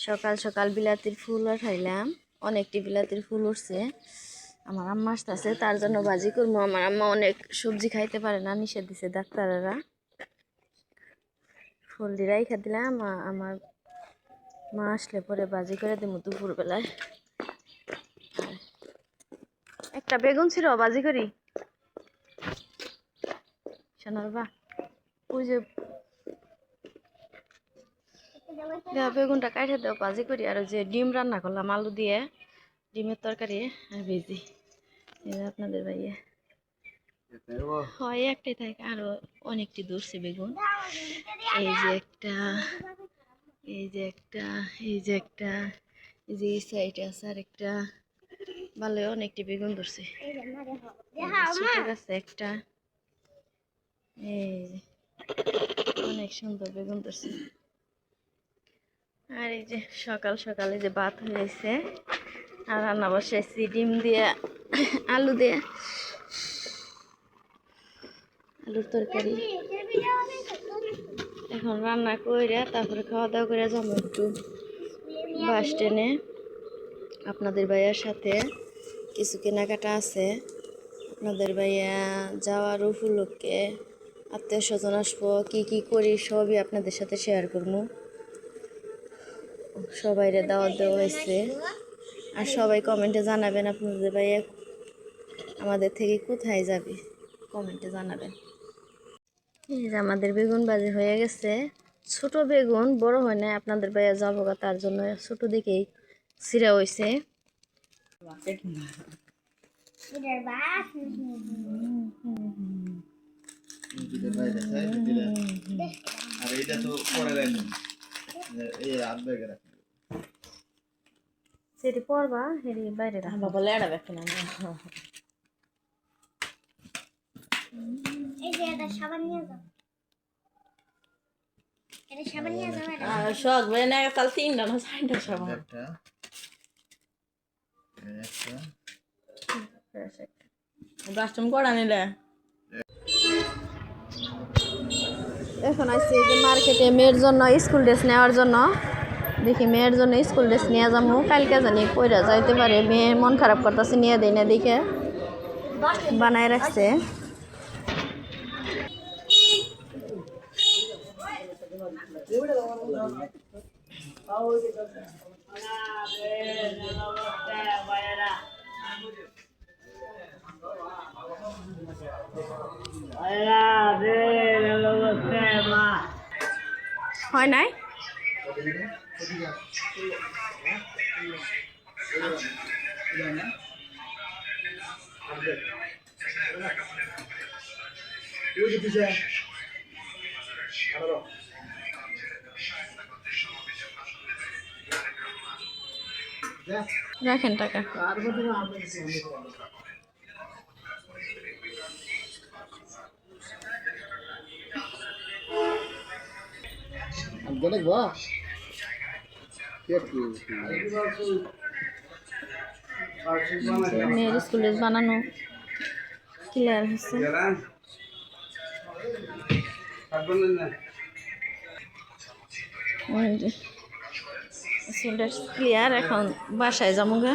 সকাল সকাল বিলাতির ফুল খাইলাম, অনেকটি বিলাতির ফুল উঠছে। আমার আম্মা আসতেছে, তার জন্য ভাজি করবো। আমার আম্মা অনেক সবজি খাইতে পারে না, নিষেধ দিছে ডাক্তারেরা। ফুল দিরাই খা দিলাম। আমার মা আসলে পরে ভাজি করে দেবো দুপুরবেলায়। একটা বেগুন ছিল, ভাজি করি সোনার বা। ওই যে বেগুনটা কাটে দেও, ভাজি করি। আর যে ডিম রান্না করলাম আলু দিয়ে, ডিমের তরকারি আর ভেজি। আপনাদের ভাইয়ে হয় একটাই থাকে, আরো অনেকটি দূরছে বেগুন। এই যে একটা, এই যে একটা, এই যে একটা, এই যে এই সাইডে আছে আর একটা। ভালো অনেকটি বেগুন ধরছে। ছোট গাছে একটা, এই অনেক সুন্দর বেগুন ধরছে। আর এই যে সকাল সকালে যে ভাত হয়েছে আর রান্না বসাইছি ডিম দিয়ে আলু দিয়ে, আলুর তরকারি। এখন রান্না করে তারপরে খাওয়া দাওয়া করে যাবো একটু বাস স্ট্যান্ডে। আপনাদের ভাইয়ার সাথে কিছু কেনাকাটা আছে। আপনাদের ভাইয়া যাওয়ার উপলক্ষে আত্মীয় স্বজন আসবো, কী কী করি সবই আপনাদের সাথে শেয়ার করবো। সবাইরে দাওয়াত দেওয়া হয়েছে। আর সবাই কমেন্টে জানাবেন আপনাদের ভাইয়া আমাদের থেকে কোথায় যাবে, কমেন্টে জানাবেন। এই যে আমাদের বেগুন ভাজি হয়ে গেছে। ছোট বেগুন, বড় হয় না। আপনাদের ভাইয়া যাবো, তার জন্য ছোট দিকেই ছিঁড়া হয়েছে। সেটি পরবা হেরি বাইরে রাখবা, বলে এড়াবে কিনা। এই যে এটা সাবান নিয়ে যাও, এটা সাবান নিয়ে যাও। আর শখ বেনে কাল 3টা না 4টা সাবান। একটা বাথরুম করা নিলে। এখন আসছি যে মার্কেটে মেয়ের জন্য স্কুল ড্রেস নেওয়ার জন্য। দেখি মেয়ের জন্য স্কুল ড্রেস নিয়ে যাবো, কালকে জানি পইরা যাইতে পারে। মেয়ে মন খারাপ করতেছে, নিয়ে দেয় না দেখে বানায় রাখছে। হয় নাই রাখেন টাকা। মেয়ের স্কুল ড্রেস বানানো ক্লিয়ার হচ্ছে। স্কুল ড্রেস ক্লিয়ার, এখন বাসায় যাবো গা।